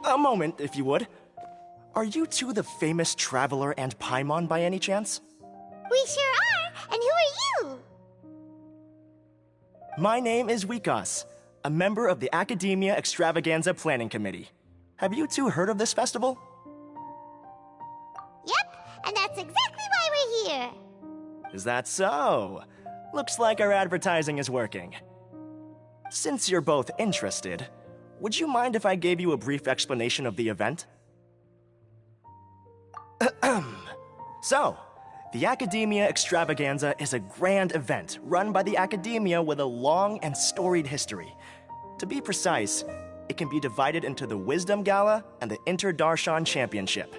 A moment, if you would. Are you two the famous Traveler and Paimon by any chance? We sure are, and who are you? My name is Wikas, a member of the Academia Extravaganza Planning Committee. Have you two heard of this festival? Yep, and that's exactly why we're here. Is that so? Looks like our advertising is working. Since you're both interested, would you mind if I gave you a brief explanation of the event? So, the Academia Extravaganza is a grand event run by the Academia with a long and storied history. To be precise, it can be divided into the Wisdom Gala and the Inter-Darshan Championship.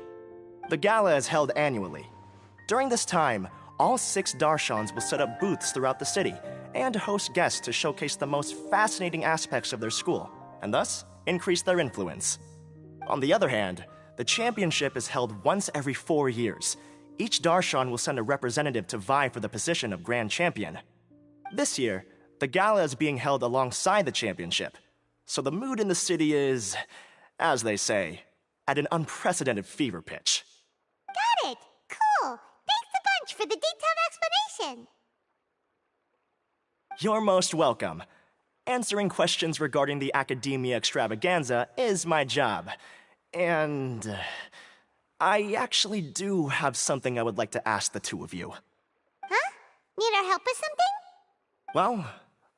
The gala is held annually. During this time, all 6 Darshans will set up booths throughout the city and host guests to showcase the most fascinating aspects of their school, and thus increase their influence. On the other hand, the championship is held once every 4 years. Each Darshan will send a representative to vie for the position of Grand Champion. This year, the gala is being held alongside the championship, so the mood in the city is, as they say, at an unprecedented fever pitch. Got it! Cool! Thanks a bunch for the detailed explanation! You're most welcome. Answering questions regarding the Academia Extravaganza is my job. And I actually do have something I would like to ask the two of you. Huh? Need our help with something? Well,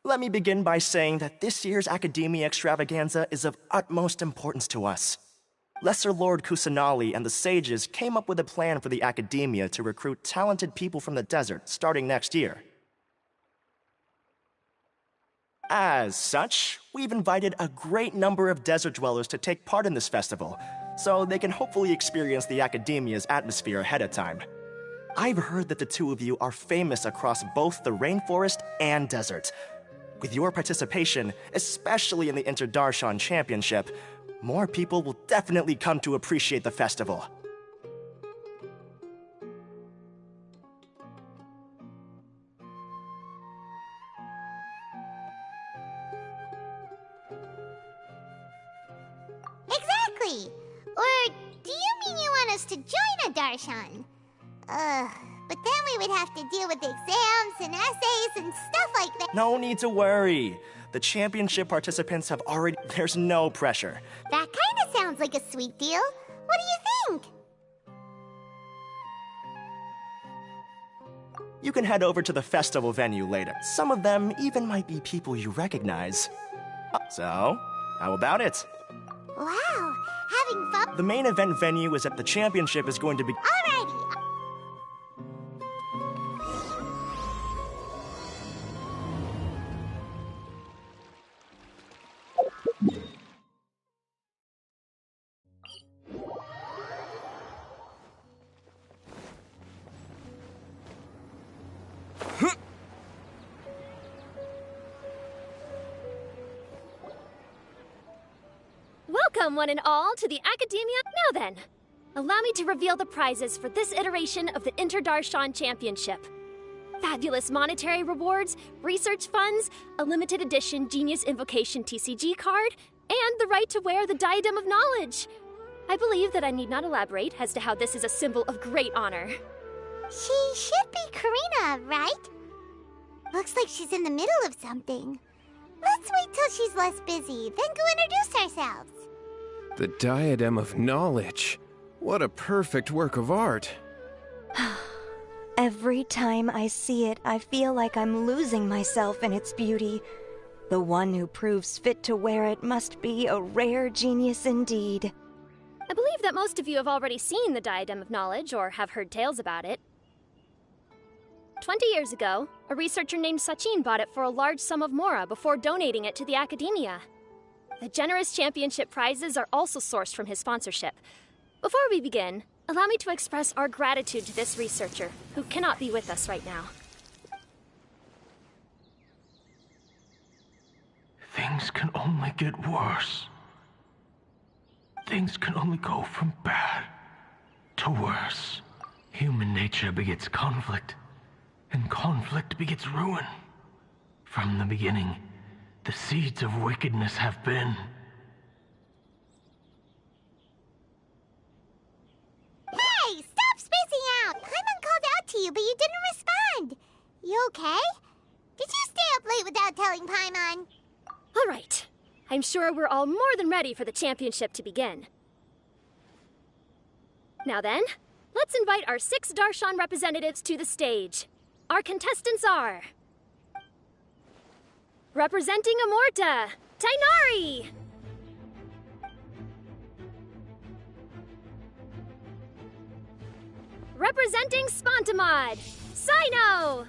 let me begin by saying that this year's Academia Extravaganza is of utmost importance to us. Lesser Lord Kusanali and the sages came up with a plan for the Academia to recruit talented people from the desert starting next year. As such, we've invited a great number of desert dwellers to take part in this festival, so they can hopefully experience the Academia's atmosphere ahead of time. I've heard that the two of you are famous across both the rainforest and desert. With your participation, especially in the Inter-Darshan Championship, more people will definitely come to appreciate the festival. Exactly! Or do you mean you want us to join a Darshan? But then we would have to deal with exams and essays and stuff like that. No need to worry. The championship participants have already... There's no pressure. That kinda sounds like a sweet deal. What do you think? You can head over to the festival venue later. Some of them even might be people you recognize. So, how about it? Wow, having fun? The main event venue is at the championship is going to be... Alrighty. Welcome, one and all, to the Academia. Now then, allow me to reveal the prizes for this iteration of the Inter-Darshan Championship. Fabulous monetary rewards, research funds, a limited edition Genius Invocation TCG card, and the right to wear the Diadem of Knowledge. I believe that I need not elaborate as to how this is a symbol of great honor. She should be Karina, right? Looks like she's in the middle of something. Let's wait till she's less busy, then go introduce ourselves. The Diadem of Knowledge. What a perfect work of art. Every time I see it, I feel like I'm losing myself in its beauty. The one who proves fit to wear it must be a rare genius indeed. I believe that most of you have already seen the Diadem of Knowledge or have heard tales about it. 20 years ago, a researcher named Sachin bought it for a large sum of mora before donating it to the Academia. The generous championship prizes are also sourced from his sponsorship. Before we begin, allow me to express our gratitude to this researcher, who cannot be with us right now. Things can only get worse. Things can only go from bad to worse. Human nature begets conflict, and conflict begets ruin. From the beginning, the seeds of wickedness have been. without telling Paimon. All right. I'm sure we're all more than ready for the championship to begin. Now then, let's invite our 6 Darshan representatives to the stage. Our contestants are... representing Amorta, Tainari! Representing Spontamod, Sino!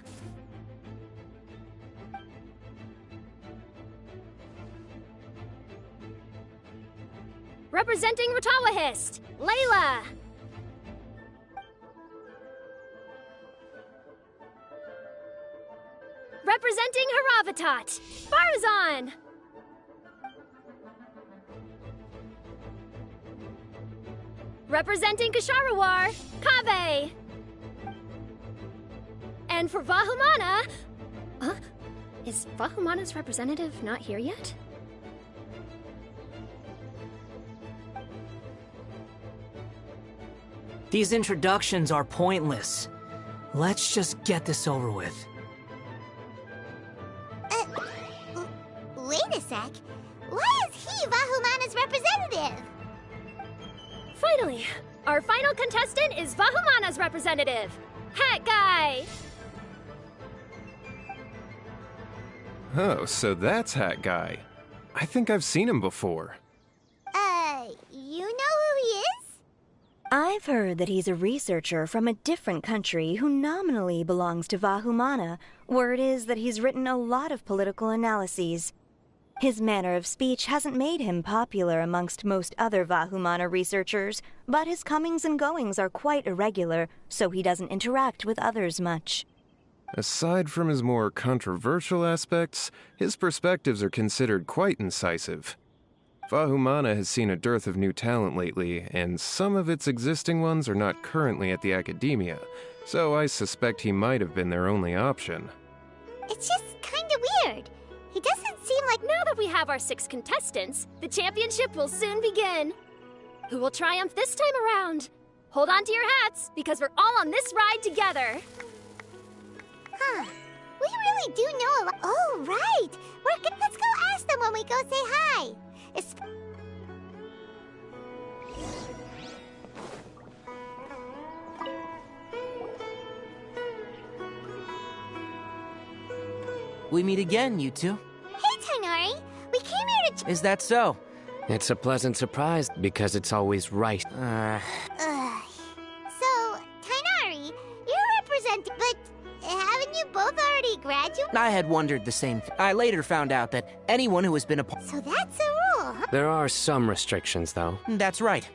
Representing Ratawahist, Layla! Representing Haravatat, Farzan! Representing Kasharawar, Kaveh! And for Vahumana... Is Vahumana's representative not here yet? These introductions are pointless. Let's just get this over with. Wait a sec. Why is he Vahumana's representative? Finally, our final contestant is Vahumana's representative, Hat Guy! Oh, so that's Hat Guy. I think I've seen him before. You know who he is? I've heard that he's a researcher from a different country who nominally belongs to Vahumana. Word is that he's written a lot of political analyses. His manner of speech hasn't made him popular amongst most other Vahumana researchers, but his comings and goings are quite irregular, so he doesn't interact with others much. Aside from his more controversial aspects, his perspectives are considered quite incisive. Vahumana has seen a dearth of new talent lately, and some of its existing ones are not currently at the academia, so I suspect he might have been their only option. It's just kinda weird. He doesn't seem like... Now that we have our 6 contestants, the championship will soon begin. Who will triumph this time around? Hold on to your hats, because we're all on this ride together. Huh. We really do know a lot. Oh, right. Let's go ask them when we go say hi. It's... We meet again, you two. Hey, Tainari. We came here to... Is that so? It's a pleasant surprise because it's always right. So, Tainari, you're representing... But haven't you both already graduated? I had wondered the same thing. I later found out that anyone who has been a part... So that's a rule, huh? There are some restrictions, though. That's right.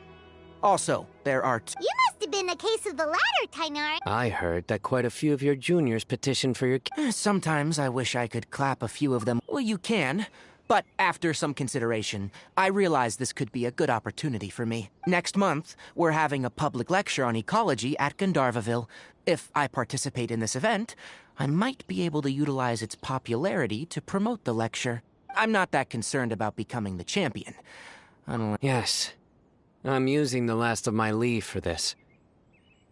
Also, there are You must have been a case of the latter, Tainari. I heard that quite a few of your juniors petitioned for your... Sometimes I wish I could clap a few of them. Well, you can. But after some consideration, I realized this could be a good opportunity for me. Next month, we're having a public lecture on ecology at Gandharvaville. If I participate in this event, I might be able to utilize its popularity to promote the lecture. I'm not that concerned about becoming the champion. Yes. I'm using the last of my leave for this.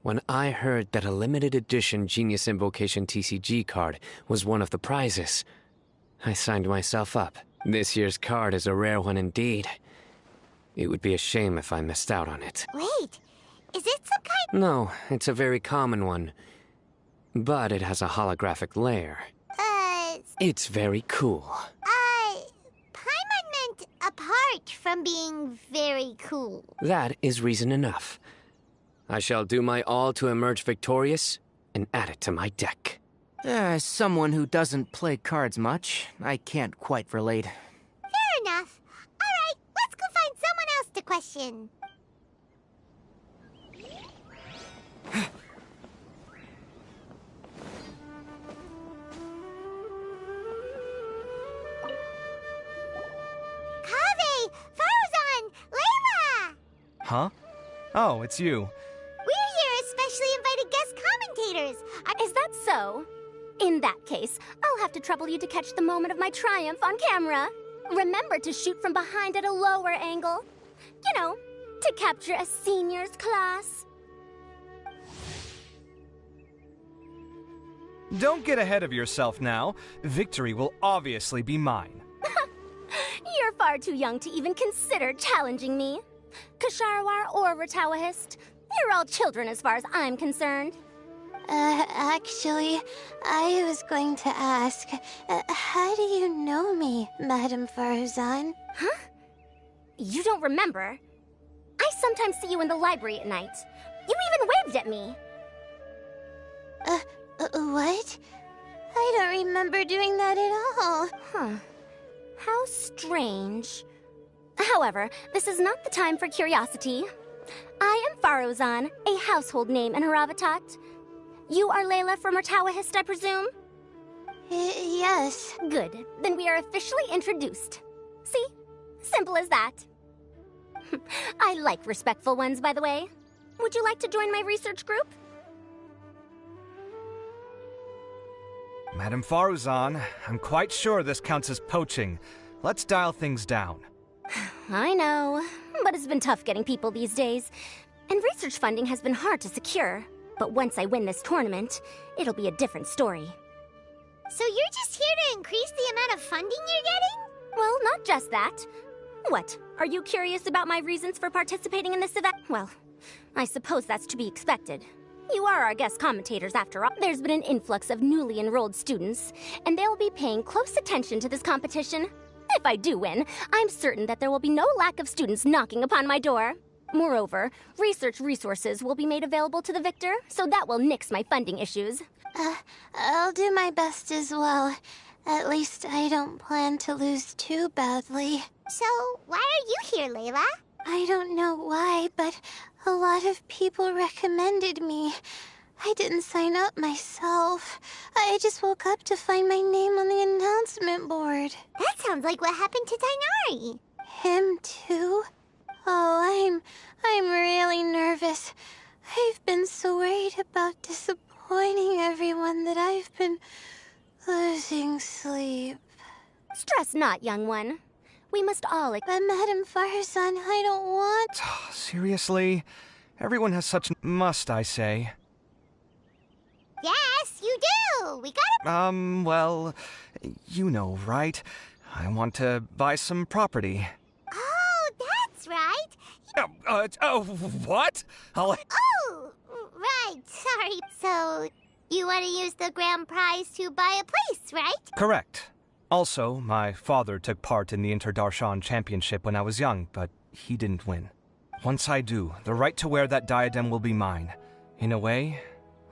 When I heard that a limited edition Genius Invocation TCG card was one of the prizes, I signed myself up. This year's card is a rare one indeed. It would be a shame if I missed out on it. Wait, is it some kind... No, it's a very common one. But it has a holographic layer. It's very cool. Paimon meant apart from being very cool. That is reason enough. I shall do my all to emerge victorious and add it to my deck. As someone who doesn't play cards much, I can't quite relate. Fair enough. All right, let's go find someone else to question. Kaveh! Farzan! Layla! Huh? Oh, it's you. We're here as specially invited guest commentators. Is that so? In that case, I'll have to trouble you to catch the moment of my triumph on camera. Remember to shoot from behind at a lower angle. You know, to capture a seniors class. Don't get ahead of yourself now. Victory will obviously be mine. You're far too young to even consider challenging me. Kasharawar or Ratawahist, you're all children as far as I'm concerned. Actually, I was going to ask, how do you know me, Madame Farazan? Huh? You don't remember? I sometimes see you in the library at night. You even waved at me. What? I don't remember doing that at all. Huh. How strange. However, this is not the time for curiosity. I am Farozan, a household name in Haravatat. You are Layla from Ratawahist, I presume? Yes. Good. Then we are officially introduced. See? Simple as that. I like respectful ones, by the way. Would you like to join my research group? Madame Faruzan, I'm quite sure this counts as poaching. Let's dial things down. I know, but it's been tough getting people these days. And research funding has been hard to secure. But once I win this tournament, it'll be a different story. So you're just here to increase the amount of funding you're getting? Well, not just that. What, are you curious about my reasons for participating in this event? Well, I suppose that's to be expected. You are our guest commentators after all. There's been an influx of newly enrolled students, and they'll be paying close attention to this competition. If I do win, I'm certain that there will be no lack of students knocking upon my door. Moreover, research resources will be made available to the victor, so that will nix my funding issues. I'll do my best as well. At least I don't plan to lose too badly. So, why are you here, Layla? I don't know why, but a lot of people recommended me. I didn't sign up myself. I just woke up to find my name on the announcement board. That sounds like what happened to Dainari. Him too? Oh, I'm really nervous. I've been so worried about disappointing everyone that I've been losing sleep. Stress not, young one. We must all... But Madame Farazan, I don't want... Seriously? Everyone has such... must, I say. Yes, you do! We gotta... Well, you know, right? I want to buy some property. Oh, that's right. What? Oh, right, sorry. So, you want to use the grand prize to buy a place, right? Correct. Also, my father took part in the Interdarshan Championship when I was young, but he didn't win. Once I do, the right to wear that diadem will be mine. In a way,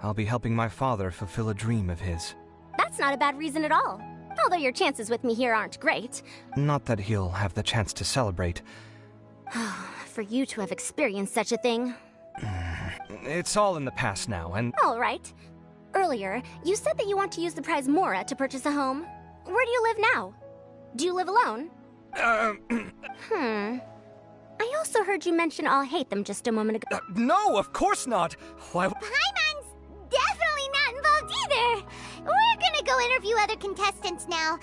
I'll be helping my father fulfill a dream of his. That's not a bad reason at all. Although your chances with me here aren't great. Not that he'll have the chance to celebrate. For you to have experienced such a thing. It's all in the past now, and... All right. Earlier, you said that you want to use the prize Mora to purchase a home. Where do you live now? Do you live alone? I also heard you mention I'll hate them just a moment ago. No, of course not! Why... Paimon's definitely not involved either! We're gonna go interview other contestants now.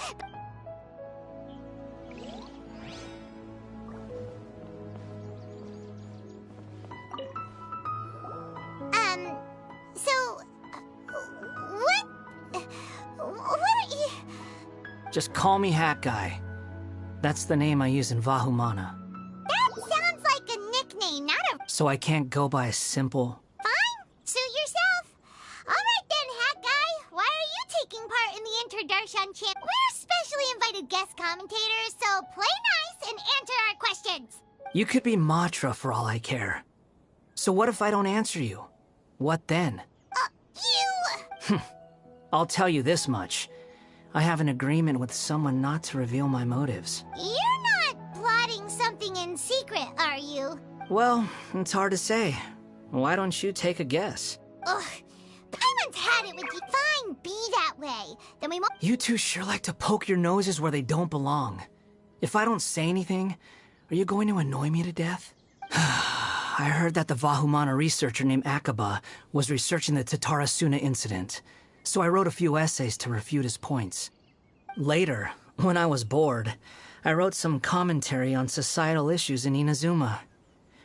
What are you... Just call me Hat Guy. That's the name I use in Vahumana. That sounds like a nickname, not a... So I can't go by a simple... Fine, suit yourself. Alright then, Hat Guy. Why are you taking part in the Interdarshan Champ? We're specially invited guest commentators, so play nice and answer our questions. You could be Matra for all I care. So what if I don't answer you? What then? You... I'll tell you this much. I have an agreement with someone not to reveal my motives. You're not plotting something in secret, are you? Well, it's hard to say. Why don't you take a guess? Ugh. Paimon's had it with you. Fine, be that way. Then we won't... You two sure like to poke your noses where they don't belong. If I don't say anything, are you going to annoy me to death? I heard that the Vahumana researcher named Akaba was researching the Tatarasuna incident, so I wrote a few essays to refute his points. Later, when I was bored, I wrote some commentary on societal issues in Inazuma.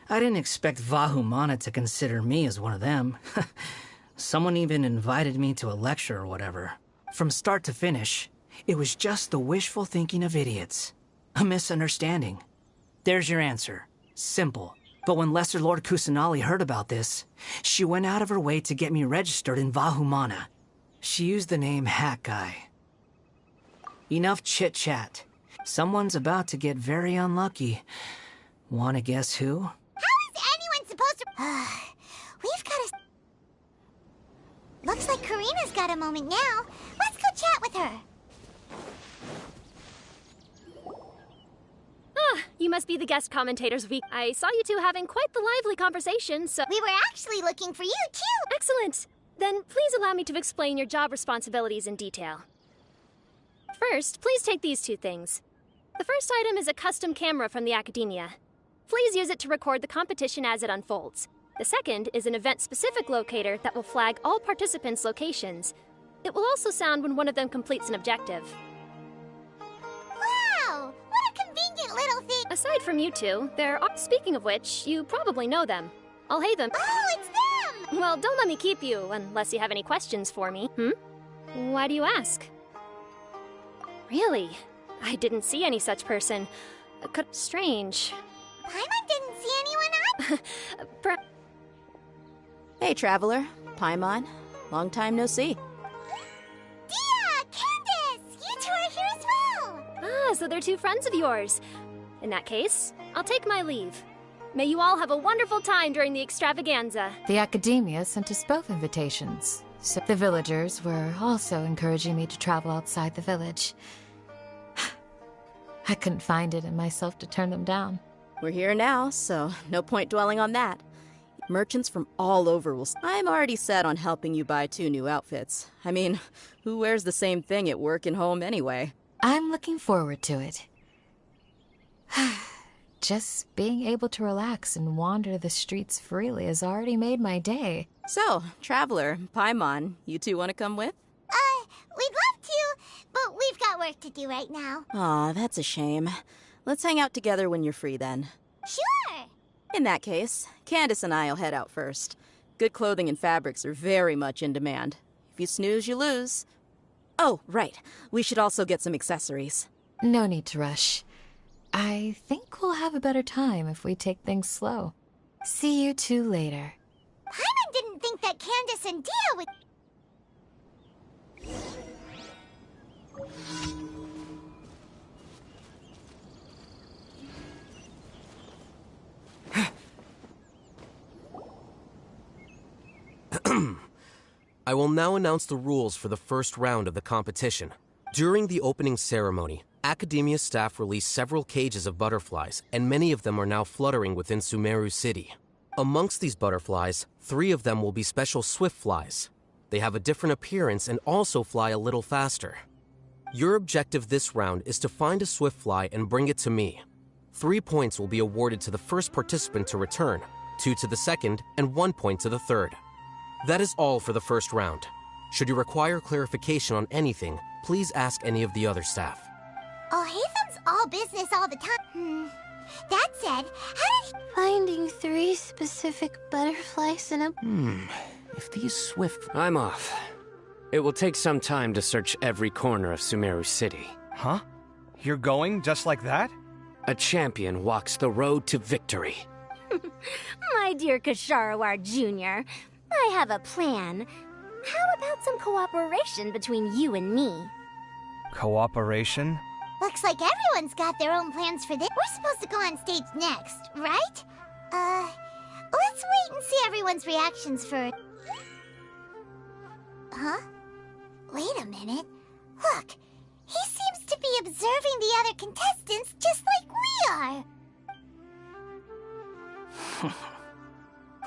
I didn't expect Vahumana to consider me as one of them. Someone even invited me to a lecture or whatever. From start to finish, it was just the wishful thinking of idiots. A misunderstanding. There's your answer. Simple. But when Lesser Lord Kusanali heard about this, she went out of her way to get me registered in Vahumana. She used the name Hat Guy. Enough chit-chat. Someone's about to get very unlucky. Wanna guess who? How is anyone supposed to... We've got a... Looks like Karina's got a moment now. Let's go chat with her. Ah, you must be the guest commentators week. I saw you two having quite the lively conversation, so... We were actually looking for you, too. Excellent. Then please allow me to explain your job responsibilities in detail. First, please take these two things. The first item is a custom camera from the Academia. Please use it to record the competition as it unfolds. The second is an event-specific locator that will flag all participants' locations. It will also sound when one of them completes an objective. Wow! What a convenient little thing! Aside from you two, there are... Speaking of which, you probably know them. I'll hey them. Oh, it's them! Well, don't let me keep you, unless you have any questions for me. Why do you ask? Really? I didn't see any such person. Strange. Paimon didn't see anyone either. Hey, Traveler. Paimon. Long time no see. Dia! Candace! You two are here as well! Ah, so they're two friends of yours. In that case, I'll take my leave. May you all have a wonderful time during the extravaganza. The Academia sent us both invitations, so the villagers were also encouraging me to travel outside the village. I couldn't find it in myself to turn them down. We're here now, so no point dwelling on that. Merchants from all over will... I'm already set on helping you buy 2 new outfits. I mean, who wears the same thing at work and home anyway? I'm looking forward to it. Just being able to relax and wander the streets freely has already made my day. So, Traveler, Paimon, you two want to come with? We'd love to, but we've got work to do right now. Aw, that's a shame. Let's hang out together when you're free then. Sure! In that case, Candace and I'll head out first. Good clothing and fabrics are very much in demand. If you snooze, you lose. Oh, right. We should also get some accessories. No need to rush. I think we'll have a better time if we take things slow. See you two later. Paimon didn't think that Candace and Dia would... I will now announce the rules for the first round of the competition. During the opening ceremony, Academia staff released several cages of butterflies, and many of them are now fluttering within Sumeru City. Amongst these butterflies, 3 of them will be special swift flies. They have a different appearance and also fly a little faster. Your objective this round is to find a swift fly and bring it to me. 3 points will be awarded to the first participant to return, 2 to the second, and 1 point to the third. That is all for the first round. Should you require clarification on anything, please ask any of the other staff. Alhaitham's all business all the time. That said, how did he... Finding 3 specific butterflies in a... If these swift... I'm off. It will take some time to search every corner of Sumeru City. Huh? You're going just like that? A champion walks the road to victory. My dear Kasharawar Jr., I have a plan. How about some cooperation between you and me? Cooperation? Looks like everyone's got their own plans for this. We're supposed to go on stage next, right? Let's wait and see everyone's reactions for... Huh? Wait a minute. Look, he seems to be observing the other contestants just like we are.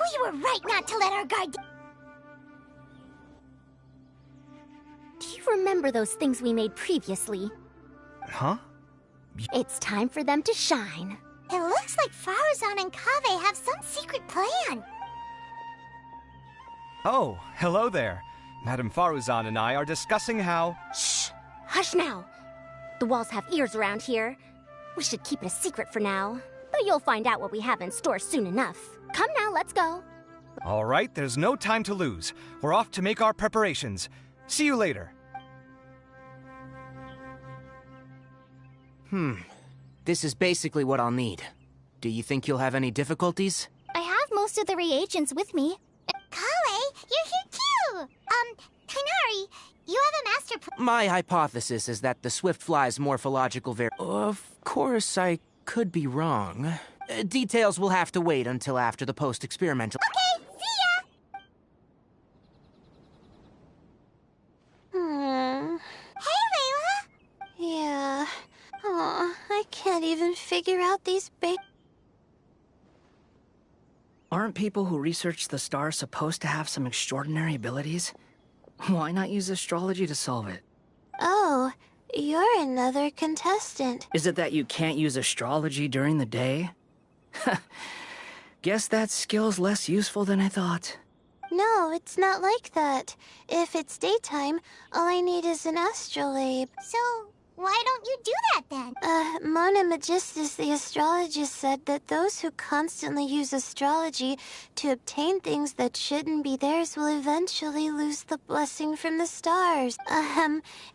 We were right not to let our guard... Do you remember those things we made previously? Huh? It's time for them to shine. It looks like Faruzan and Kaveh have some secret plan. Oh, hello there. Madame Faruzan and I are discussing how... Shh! Hush now! The walls have ears around here. We should keep it a secret for now. But you'll find out what we have in store soon enough. Come now, let's go. All right, there's no time to lose. We're off to make our preparations. See you later. This is basically what I'll need. Do you think you'll have any difficulties? I have most of the reagents with me. Kale, you're here too! Kainari, you have a master plan. My hypothesis is that the Swiftfly's morphological Of course, I could be wrong. Details will have to wait until after the post-experimental... Okay, see ya! Hey, Layla! Yeah. Oh, I can't even figure out these big... Aren't people who research the stars supposed to have some extraordinary abilities? Why not use astrology to solve it? Oh, you're another contestant. Is it that you can't use astrology during the day? Guess that skill's less useful than I thought. No, it's not like that. If it's daytime, all I need is an astrolabe. So, why don't you do that then? Mona Magistus, the astrologist, said that those who constantly use astrology to obtain things that shouldn't be theirs will eventually lose the blessing from the stars.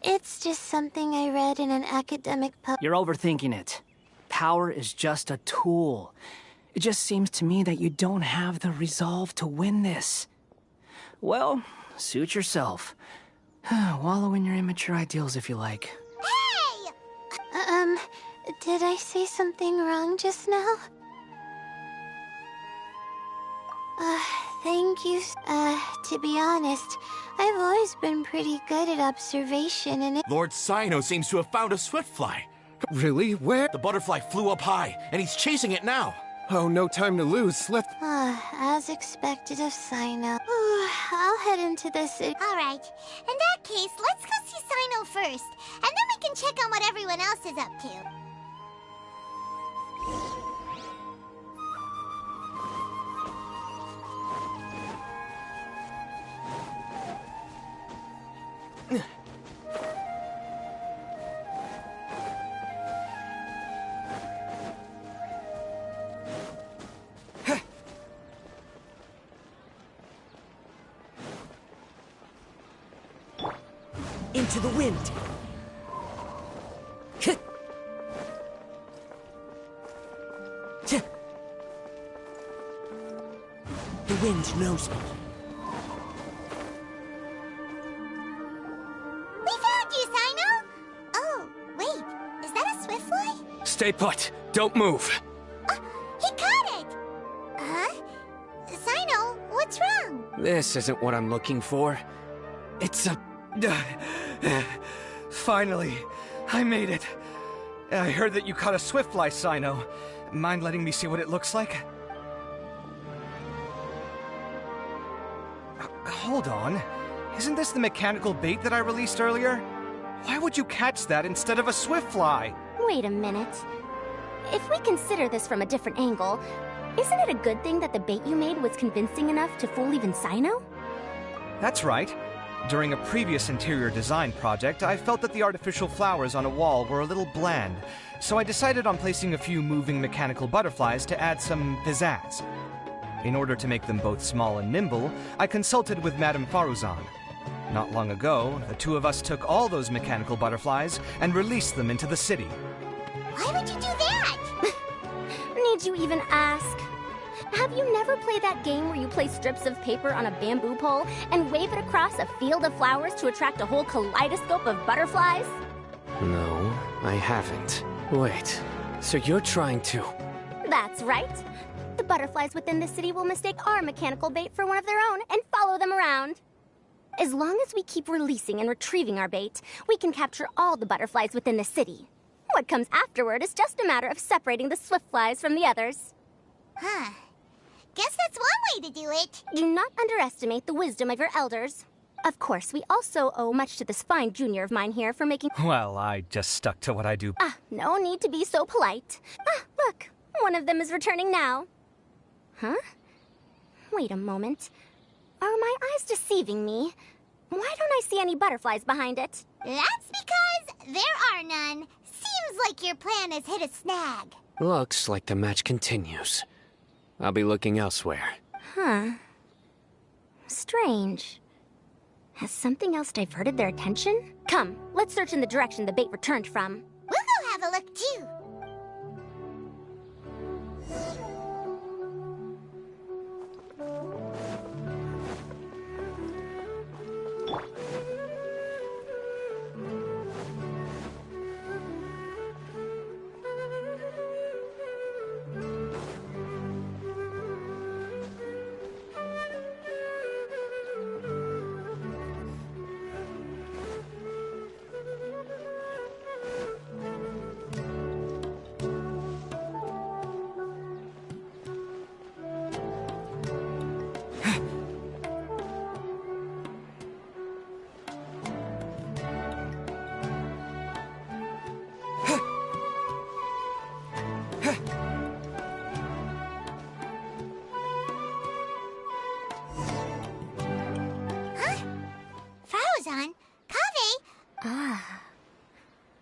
It's just something I read in an academic You're overthinking it. Power is just a tool. It just seems to me that you don't have the resolve to win this. Well, suit yourself. Wallow in your immature ideals if you like. Did I say something wrong just now? Thank you. To be honest, I've always been pretty good at observation and Lord Sino seems to have found a Swiftfly. Really? Where? The butterfly flew up high, and he's chasing it now. Oh, no time to lose. Let's... As expected of Sino. I'll head into the city. Alright, in that case, let's go see Sino first, and then we can check on what everyone else is up to. Into the wind. The wind knows me. We found you, Sino! Oh, wait, is that a Swiftfly? Stay put. Don't move. He caught it! Sino, what's wrong? This isn't what I'm looking for. It's a... Finally, I made it. I heard that you caught a Swiftfly, Sino. Mind letting me see what it looks like? Hold on. Isn't this the mechanical bait that I released earlier? Why would you catch that instead of a Swiftfly? Wait a minute. If we consider this from a different angle, isn't it a good thing that the bait you made was convincing enough to fool even Sino? That's right. During a previous interior design project, I felt that the artificial flowers on a wall were a little bland, so I decided on placing a few moving mechanical butterflies to add some pizzazz. In order to make them both small and nimble, I consulted with Madame Faruzan. Not long ago, the two of us took all those mechanical butterflies and released them into the city. Why would you do that? Need you even ask? Have you never played that game where you place strips of paper on a bamboo pole and wave it across a field of flowers to attract a whole kaleidoscope of butterflies? No, I haven't. Wait, so you're trying to... That's right. The butterflies within the city will mistake our mechanical bait for one of their own and follow them around. As long as we keep releasing and retrieving our bait, we can capture all the butterflies within the city. What comes afterward is just a matter of separating the Swiftflies from the others. Guess that's one way to do it. Do not underestimate the wisdom of your elders. Of course, we also owe much to this fine junior of mine here for making... Well, I just stuck to what I do. No need to be so polite. Look, one of them is returning now. Huh? Wait a moment. Are my eyes deceiving me? Why don't I see any butterflies behind it? That's because there are none. Seems like your plan has hit a snag. Looks like the match continues. I'll be looking elsewhere. Strange. Has something else diverted their attention? Come, let's search in the direction the bait returned from. We'll go have a look too.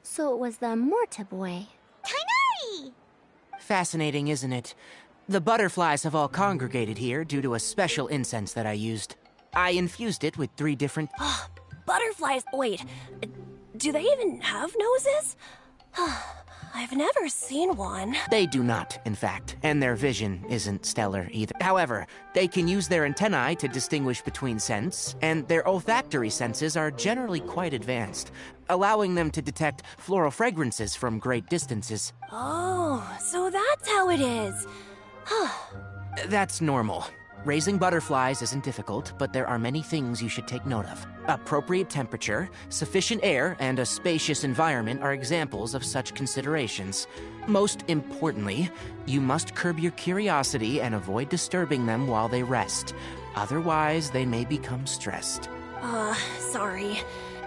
So it was the Morta boy. Tainari! Fascinating, isn't it? The butterflies have all congregated here due to a special incense that I used. I infused it with 3 different... Butterflies? Wait, do they even have noses? I've never seen one. They do not, in fact, and their vision isn't stellar either. However, they can use their antennae to distinguish between scents, and their olfactory senses are generally quite advanced, allowing them to detect floral fragrances from great distances. Oh, so that's how it is. That's normal. Raising butterflies isn't difficult, but there are many things you should take note of. Appropriate temperature, sufficient air, and a spacious environment are examples of such considerations. Most importantly, you must curb your curiosity and avoid disturbing them while they rest. Otherwise, they may become stressed. Sorry.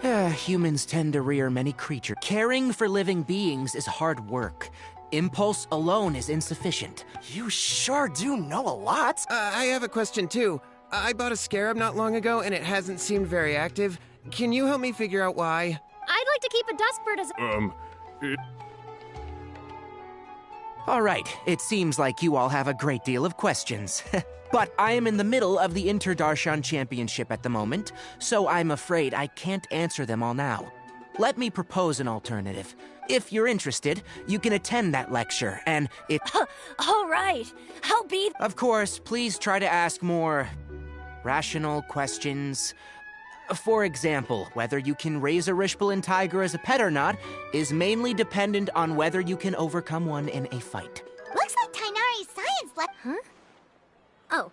Humans tend to rear many creatures. Caring for living beings is hard work. Impulse alone is insufficient. You sure do know a lot. I have a question too. I bought a scarab not long ago and it hasn't seemed very active. Can you help me figure out why? I'd like to keep a dustbird as All right, it seems like you all have a great deal of questions. But I am in the middle of the Interdarshan Championship at the moment, so I'm afraid I can't answer them all now. Let me propose an alternative. If you're interested, you can attend that lecture, and if... All right, I'll be... Of course, please try to ask more rational questions. For example, whether you can raise a Rishpalin tiger as a pet or not is mainly dependent on whether you can overcome one in a fight. Looks like Tainari's science Huh? Oh,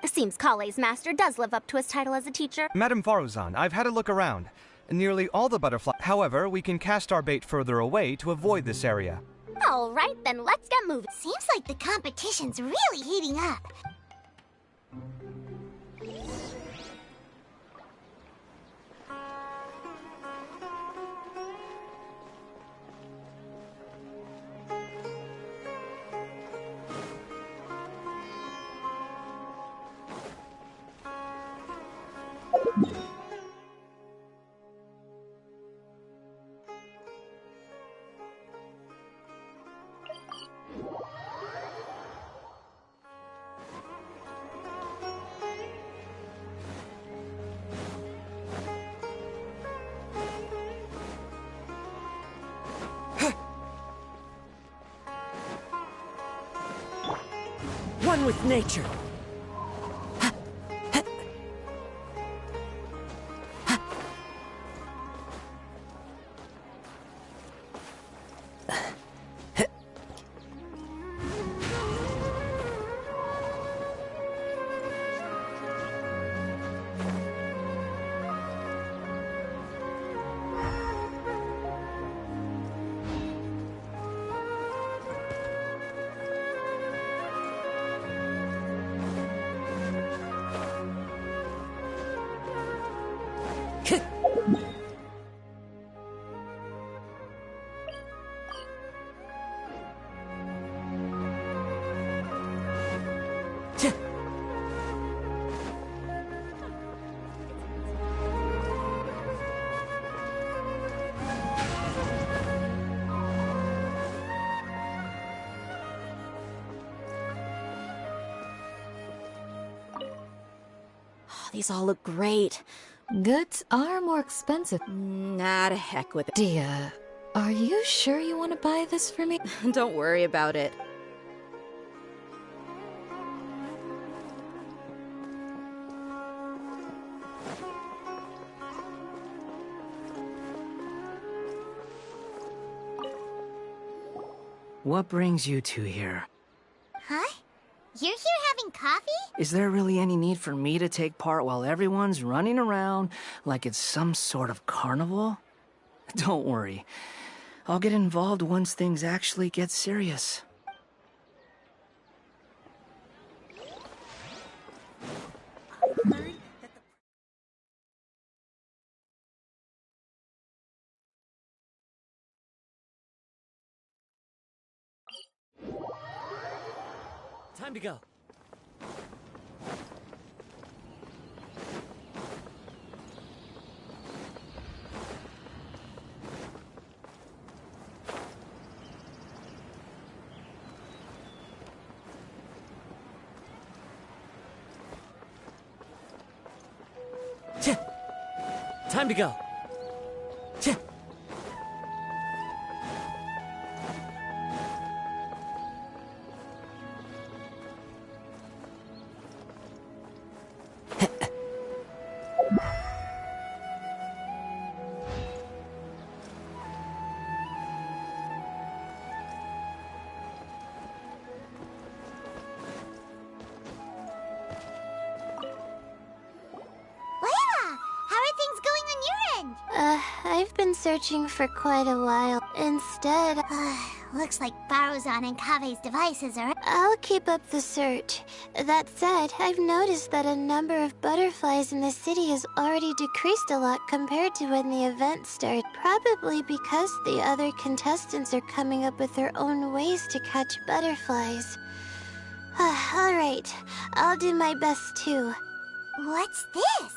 seems Kale's master does live up to his title as a teacher. Madame Faruzan, I've had a look around. Nearly all the butterflies. However, we can cast our bait further away to avoid this area. All right, then let's get moving. Seems like the competition's really heating up. One with nature. These all look great. Goods are more expensive. Nah, to heck with it. Dia, are you sure you want to buy this for me? Don't worry about it. What brings you two here? Huh? You're here having coffee? Is there really any need for me to take part while everyone's running around like it's some sort of carnival? Don't worry. I'll get involved once things actually get serious. Time to go. Time to go. I've been searching for quite a while. Instead, looks like Baruzan and Kave's devices are... I'll keep up the search. That said, I've noticed that a number of butterflies in the city has already decreased a lot compared to when the event started. Probably because the other contestants are coming up with their own ways to catch butterflies. Alright, I'll do my best too. What's this?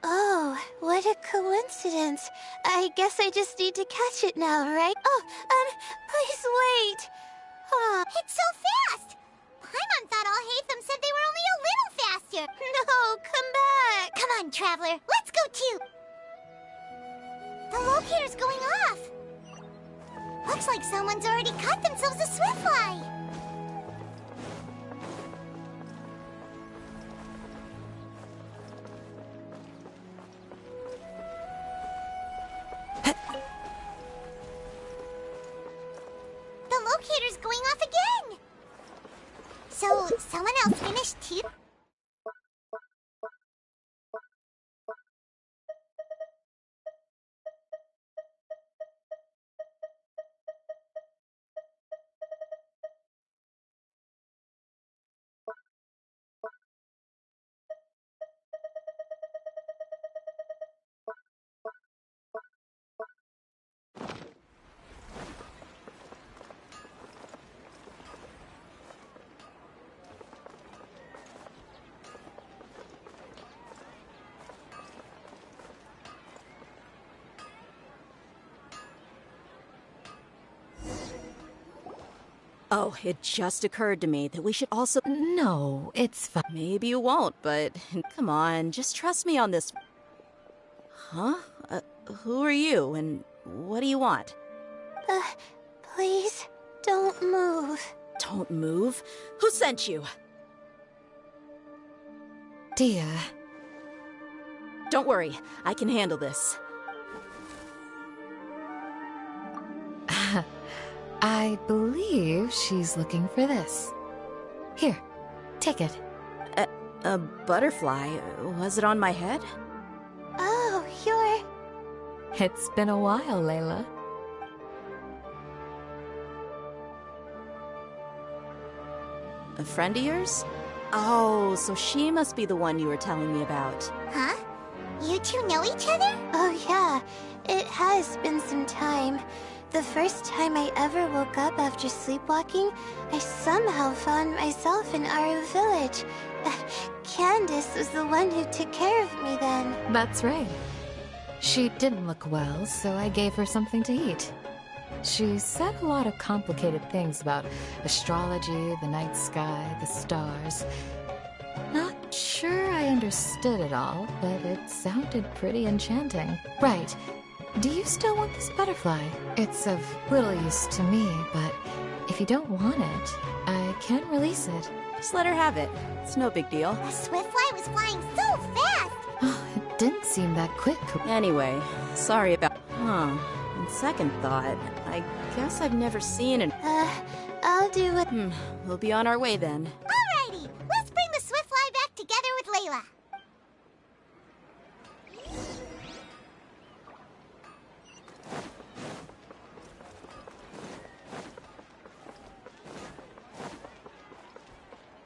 Oh, what a coincidence. I guess I just need to catch it now, right? Oh, please wait. It's so fast! Paimon thought all Hatham said they were only a little faster. No, come back. Come on, Traveler, let's go too. The locator's going off. Looks like someone's already caught themselves a swiftfly. Locator's going off again! So, someone else finished too? Oh, it just occurred to me that we should also... No, it's fine. Maybe you won't, but come on, just trust me on this. Huh? Who are you, and what do you want? Please, don't move. Don't move? Who sent you? Dia. Don't worry, I can handle this. I believe she's looking for this. Here, take it. A butterfly? Was it on my head? Oh, you're... It's been a while, Layla. A friend of yours? Oh, so she must be the one you were telling me about. Huh? You two know each other? Oh yeah, it has been some time. The first time I ever woke up after sleepwalking, I somehow found myself in our village. Candace was the one who took care of me then. That's right. She didn't look well, so I gave her something to eat. She said a lot of complicated things about astrology, the night sky, the stars. Not sure I understood it all, but it sounded pretty enchanting. Right. Do you still want this butterfly? It's of little use to me, but if you don't want it, I can release it. Just let her have it. It's no big deal. The Swiftfly was flying so fast! It didn't seem that quick. Anyway, sorry about... On second thought, I guess I've never seen an... I'll do it. We'll be on our way then. Alrighty, let's bring the Swiftfly back together with Layla.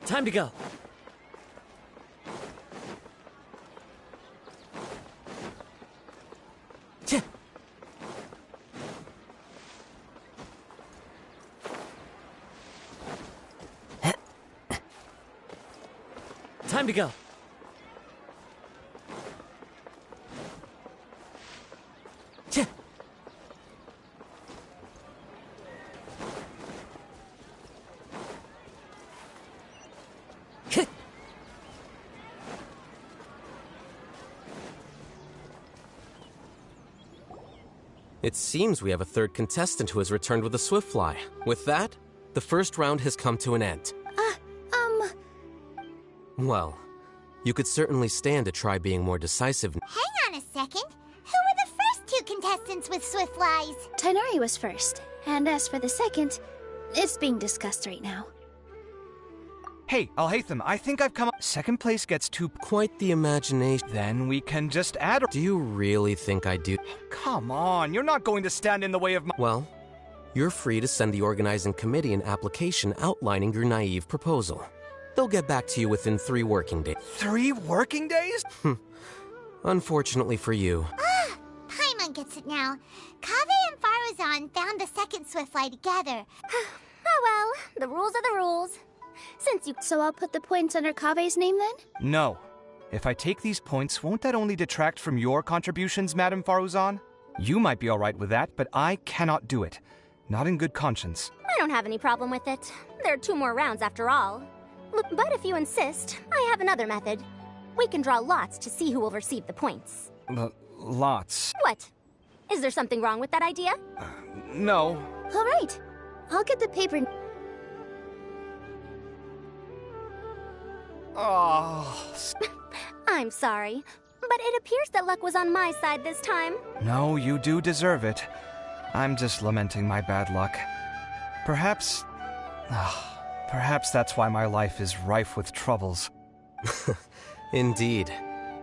Time to go. Time to go. It seems we have a third contestant who has returned with a Swiftfly. With that, the first round has come to an end. Well, you could certainly stand to try being more decisive. Hang on a second. Who were the first two contestants with Swiftflies? Tighnari was first, and as for the second, it's being discussed right now. Hey, Alhaitham, I think I've come up. Second place gets two. Quite the imagination. Then we can just add. Do you really think I do? Come on, you're not going to stand in the way of my. Well, you're free to send the organizing committee an application outlining your naive proposal. They'll get back to you within 3 working days. 3 working days? Unfortunately for you. Paimon gets it now. Kaveh and Faruzan found the second Swiftfly together. Oh well, the rules are the rules. So I'll put the points under Kaveh's name then? No. If I take these points, won't that only detract from your contributions, Madame Faruzan? You might be alright with that, but I cannot do it. Not in good conscience. I don't have any problem with it. There are 2 more rounds after all. But if you insist, I have another method. We can draw lots to see who will receive the points. Lots? What? Is there something wrong with that idea? No. All right. I'll get the paper. Oh. I'm sorry, but it appears that luck was on my side this time. No, you do deserve it. I'm just lamenting my bad luck. Perhaps that's why my life is rife with troubles. Indeed.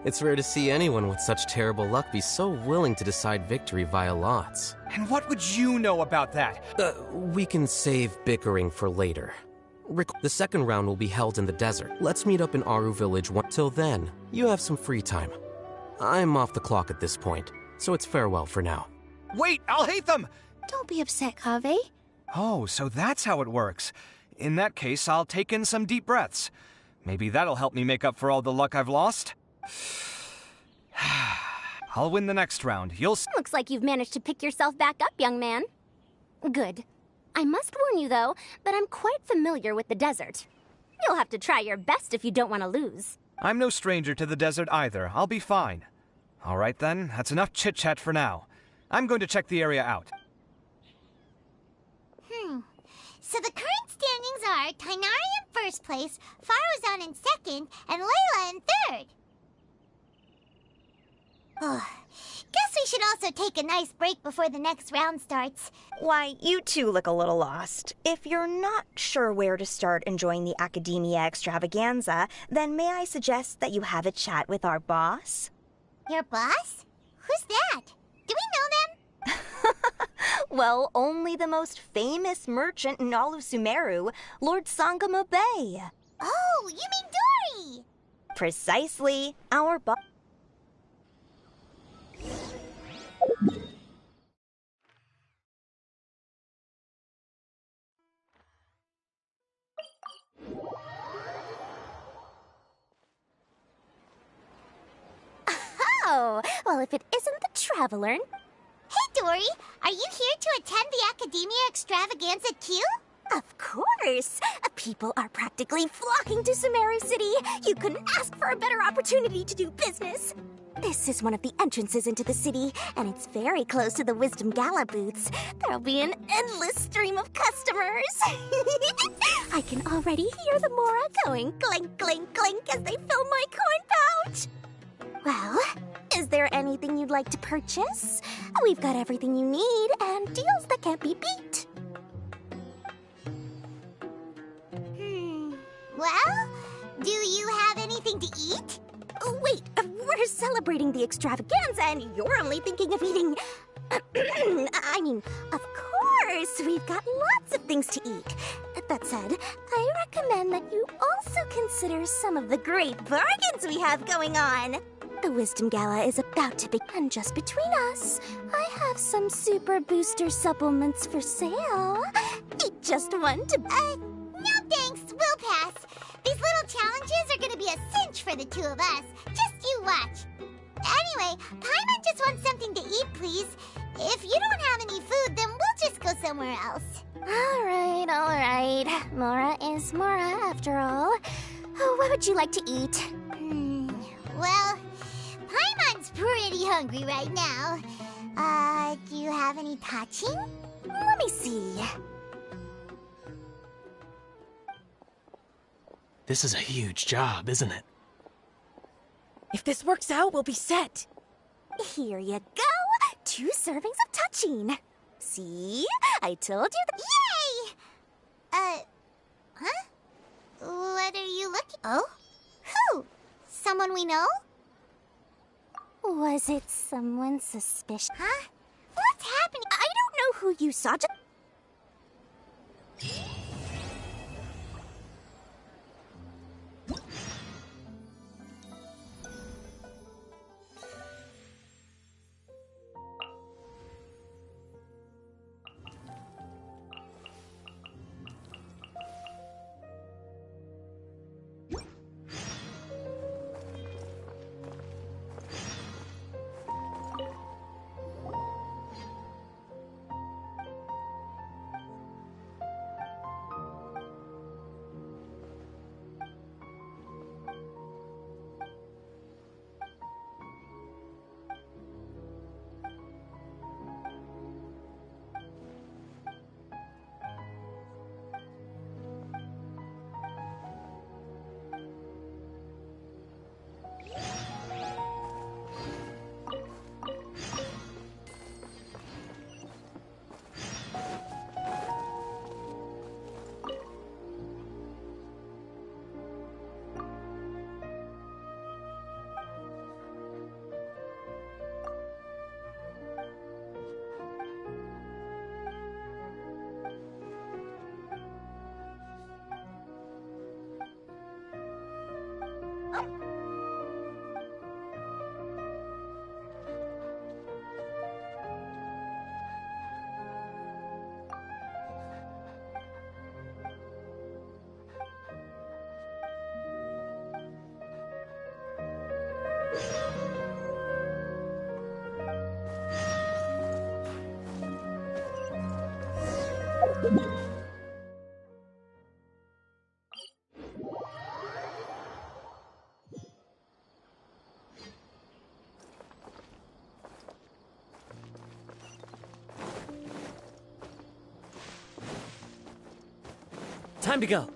It's rare to see anyone with such terrible luck be so willing to decide victory via lots. And what would you know about that? We can save bickering for later. The second round will be held in the desert. Let's meet up in Aru Village. Till then, you have some free time. I'm off the clock at this point, so it's farewell for now. Wait, Alhaitham! Don't be upset, Kaveh. Oh, so that's how it works. In that case, I'll take in some deep breaths. Maybe that'll help me make up for all the luck I've lost. I'll win the next round. Looks like you've managed to pick yourself back up, young man. Good. I must warn you, though, that I'm quite familiar with the desert. You'll have to try your best if you don't want to lose. I'm no stranger to the desert either. I'll be fine. All right, then. That's enough chit-chat for now. I'm going to check the area out. So the current standings are Tighnari in first place, Faruzan in second, and Layla in third. Guess we should also take a nice break before the next round starts. Why, you two look a little lost. If you're not sure where to start enjoying the Academia extravaganza, then may I suggest that you have a chat with our boss? Your boss? Who's that? Do we know them? Well, only the most famous merchant in all of Sumeru, Lord Sangamo Bay. Oh, you mean Dory! Precisely. Our boss. Oh, well, if it isn't the Traveler. Hey, Dory! Are you here to attend the Academia Extravaganza too? Of course! People are practically flocking to Sumeru City. You couldn't ask for a better opportunity to do business. This is one of the entrances into the city, and it's very close to the Wisdom Gala booths. There'll be an endless stream of customers. I can already hear the Mora going clink, clink, clink as they fill my coin pouch. Well, is there anything you'd like to purchase? We've got everything you need and deals that can't be beat. Well, do you have anything to eat? Oh, wait, we're celebrating the extravaganza and you're only thinking of eating... I mean, of course, we've got lots of things to eat. That said, I recommend that you also consider some of the great bargains we have going on. The Wisdom Gala is about to begin, and just between us, I have some super booster supplements for sale. Eat just one to... No thanks, we'll pass. These little challenges are gonna be a cinch for the two of us. Just you watch. Anyway, Paimon just wants something to eat, please. If you don't have any food, then we'll just go somewhere else. All right. Mora is Mora, after all. What would you like to eat? Well, Paimon's pretty hungry right now. Do you have any touching? Let me see. This is a huge job, isn't it? If this works out, we'll be set. Here you go. 2 servings of touching. See? I told you that. Yay! Huh? What are you looking... Oh? Who? Someone we know? Was it someone suspicious? Huh? What's happening? I don't know who you saw. Time to go.